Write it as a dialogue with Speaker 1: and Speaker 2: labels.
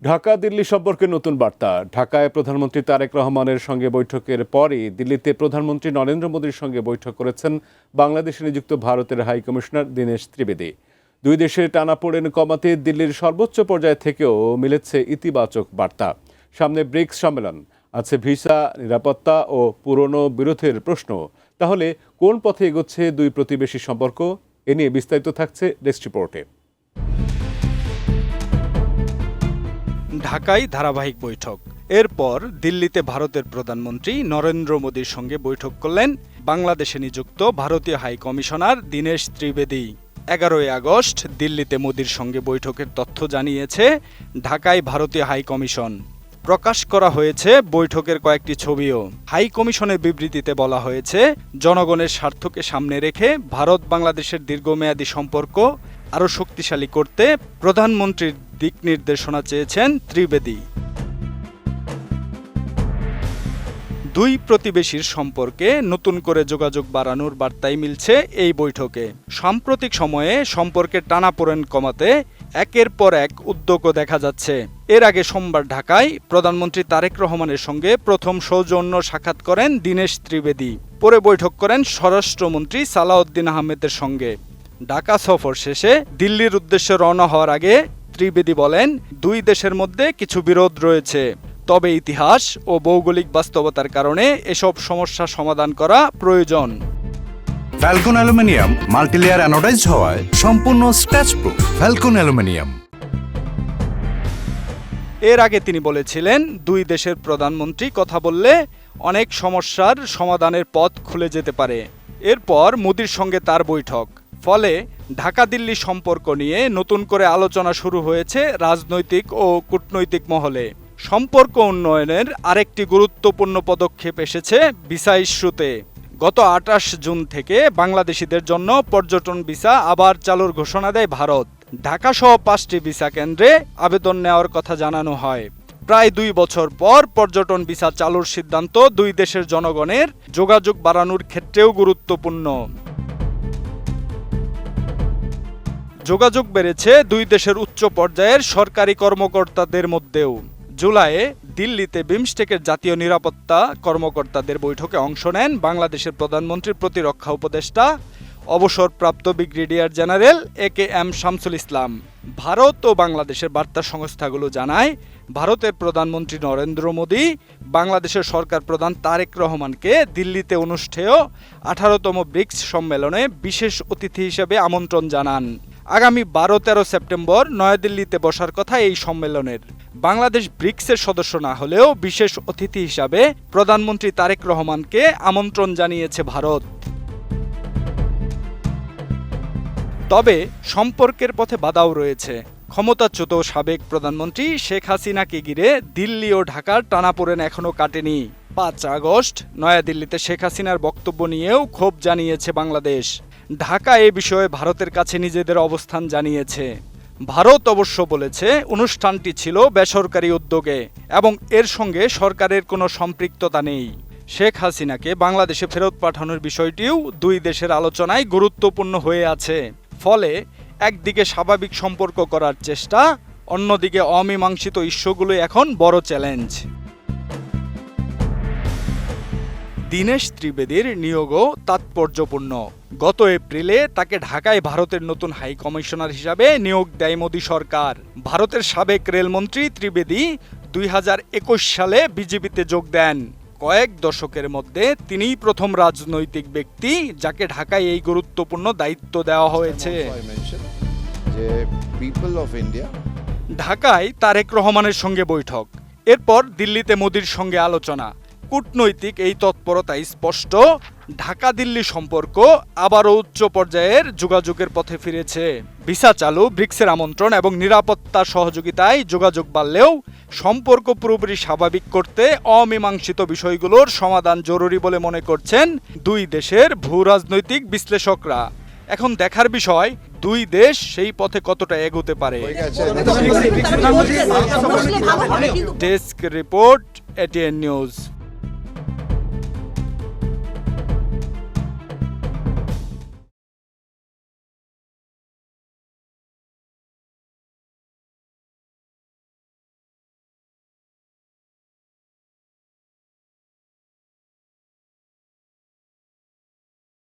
Speaker 1: ঢাকা দিল্লি সম্পর্কে নতুন বার্তা। ঢাকায় প্রধানমন্ত্রী তারেক রহমানের সঙ্গে বৈঠকের পরই দিল্লিতে প্রধানমন্ত্রী নরেন্দ্র মোদীর সঙ্গে বৈঠক করেছেন বাংলাদেশে নিযুক্ত ভারতের হাই কমিশনার দীনেশ ত্রিবেদী। দুই দেশের টানাপোড়েন কমাতে দিল্লির সর্বোচ্চ পর্যায় থেকেও মিলেছে ইতিবাচক বার্তা। সামনে ব্রিক্স সম্মেলন, আছে ভিসা, নিরাপত্তা ও পুরনো বিরোধের প্রশ্ন। তাহলে কোন পথে এগোচ্ছে দুই প্রতিবেশী সম্পর্ক? এ নিয়ে বিস্তারিত থাকছে ডেস্ক রিপোর্টে।
Speaker 2: ঢাকায় ধারাবাহিক বৈঠক। এরপর দিল্লিতে ভারতের প্রধানমন্ত্রী নরেন্দ্র মোদীর সঙ্গে বৈঠক করলেন বাংলাদেশে নিযুক্ত ভারতীয় high commissioner Dinesh Trivedi. 11 August দিল্লিতে মোদীর সঙ্গে বৈঠকের তথ্য জানিয়েছে ঢাকায় ভারতীয় হাই কমিশন। প্রকাশ করা হয়েছে বৈঠকের কয়েকটি ছবিও। হাই কমিশনের বিবৃতিতে বলা হয়েছে, জনগণের স্বার্থকে সামনে রেখে ভারত বাংলাদেশের দীর্ঘমেয়াদী সম্পর্ক আরও শক্তিশালী করতে প্রধানমন্ত্রীর দিক নির্দেশনা চেয়েছেন ত্রিবেদী। দুই প্রতিবেশীর সম্পর্কে নতুন করে যোগাযোগ বাড়ানোর বার্তাই মিলছে এই বৈঠকে। সাম্প্রতিক সময়ে সম্পর্কের টানাপোড়েন কমাতে একের পর এক উদ্যোগও দেখা যাচ্ছে। এর আগে সোমবার ঢাকায় প্রধানমন্ত্রী তারেক রহমানের সঙ্গে প্রথম সৌজন্য সাক্ষাৎ করেন দীনেশ ত্রিবেদী। পরে বৈঠক করেন স্বরাষ্ট্রমন্ত্রী সালাউদ্দিন আহমেদের সঙ্গে। ঢাকা সফর শেষে দিল্লির উদ্দেশ্যে রওনা হওয়ার আগে ত্রিবেদী বলেন, দুই দেশের মধ্যে কিছু বিরোধ রয়েছে, তবে ইতিহাস ও ভৌগোলিক বাস্তবতার কারণে এসব সমস্যা সমাধান করা প্রয়োজন।
Speaker 3: ফ্যালকন অ্যালুমিনিয়াম মাল্টিলেয়ার অ্যানোডাইজড হওয়ায় সম্পূর্ণ স্ক্র্যাচ প্রুফ। Falcon aluminium.
Speaker 2: এর আগে তিনি বলেছিলেন, দুই দেশের প্রধানমন্ত্রী কথা বললে অনেক সমস্যার সমাধানের পথ খুলে যেতে পারে। এরপর মোদীর সঙ্গে তার বৈঠক। ফলে ঢাকা দিল্লি সম্পর্ক নিয়ে নতুন করে আলোচনা শুরু হয়েছে রাজনৈতিক ও কূটনৈতিক মহলে। সম্পর্ক উন্নয়নের আরেকটি গুরুত্বপূর্ণ পদক্ষেপ এসেছে ভিসা ইস্যুতে। গত 28 জুন থেকে বাংলাদেশিদের জন্য পর্যটন ভিসা আবার চালুর ঘোষণা দেয় ভারত। ঢাকা সহ 5টি ভিসা কেন্দ্রে আবেদন নেওয়ার কথা জানানো হয়। প্রায় 2 বছর পর পর্যটন ভিসা চালুর সিদ্ধান্ত দুই দেশের জনগণের যোগাযোগ বাড়ানোর ক্ষেত্রেও গুরুত্বপূর্ণ। যোগাযোগ বেড়েছে দুই দেশের উচ্চ পর্যায়ের সরকারি কর্মকর্তাদের মধ্যেও। জুলাইয়ে দিল্লিতে বিমস্টেকের জাতীয় নিরাপত্তা কর্মকর্তাদের বৈঠকে অংশ নেন বাংলাদেশের প্রধানমন্ত্রীর প্রতিরক্ষা উপদেষ্টা অবসরপ্রাপ্ত brigadier general AKM Shamsul Islam. Bharat ও বাংলাদেশের বার্তা সংস্থাগুলো জানায়, ভারতের প্রধানমন্ত্রী নরেন্দ্র মোদী বাংলাদেশের সরকার প্রধান তারেক রহমানকে দিল্লিতে অনুষ্ঠেয় 18তম ব্রিক্স সম্মেলনে বিশেষ অতিথি হিসেবে আমন্ত্রণ জানান। আগামী 12-13 সেপ্টেম্বর নয়াদিল্লিতে বসার কথা এই সম্মেলনের। বাংলাদেশ ব্রিক্সের সদস্য না হলেও বিশেষ অতিথি হিসাবে প্রধানমন্ত্রী তারেক রহমানকে আমন্ত্রণ জানিয়েছে ভারত। তবে সম্পর্কের পথে বাধাও রয়েছে। ক্ষমতাচ্যুত সাবেক প্রধানমন্ত্রী শেখ হাসিনাকে ঘিরে দিল্লি ও ঢাকার টানাপোড়েন এখনও কাটেনি। 5 আগস্ট নয়াদিল্লিতে শেখ হাসিনার বক্তব্য নিয়েও ক্ষোভ জানিয়েছে বাংলাদেশ। ঢাকা এ বিষয়ে ভারতের কাছে নিজেদের অবস্থান জানিয়েছে। ভারত অবশ্য বলেছে, অনুষ্ঠানটি ছিল বেসরকারি উদ্যোগে এবং এর সঙ্গে সরকারের কোনো সম্পৃক্ততা নেই। শেখ হাসিনাকে বাংলাদেশে ফেরত পাঠানোর বিষয়টিও দুই দেশের আলোচনায় গুরুত্বপূর্ণ হয়ে আছে। ফলে একদিকে স্বাভাবিক সম্পর্ক করার চেষ্টা, অন্যদিকে অমীমাংসিত ইস্যুগুলো এখন বড় চ্যালেঞ্জ। দীনেশ ত্রিবেদীর নিয়োগও তাৎপর্যপূর্ণ। গত এপ্রিলে তাকে ঢাকায় ভারতের নতুন হাই কমিশনার হিসাবে নিয়োগ দেয় মোদী সরকার। ভারতের সাবেক রেলমন্ত্রী ত্রিবেদী 2021 সালে বিজেপিতে যোগ দেন। কয়েক দশকের মধ্যে তিনিই প্রথম রাজনৈতিক ব্যক্তি যাকে ঢাকায় এই গুরুত্বপূর্ণ দায়িত্ব দেওয়া হয়েছে। ঢাকায় তারেক রহমানের সঙ্গে বৈঠক, এরপর দিল্লিতে মোদীর সঙ্গে আলোচনা। কূটনৈতিক এই তৎপরতাই স্পষ্ট, ঢাকা দিল্লি সম্পর্ক আবারও উচ্চ পর্যায়ের যোগাযোগের পথে ফিরেছে। ভিসা চালু, ব্রিক্সের আমন্ত্রণ এবং নিরাপত্তা সহযোগিতায় যোগাযোগ বাড়লেও সম্পর্ক পুরোপুরি স্বাভাবিক করতে অমীমাংসিত বিষয়গুলোর সমাধান জরুরি বলে মনে করছেন দুই দেশের ভূরাজনৈতিক বিশ্লেষকরা। এখন দেখার বিষয়, দুই দেশ সেই পথে কতটা এগোতে পারে। Desk report, ATN news.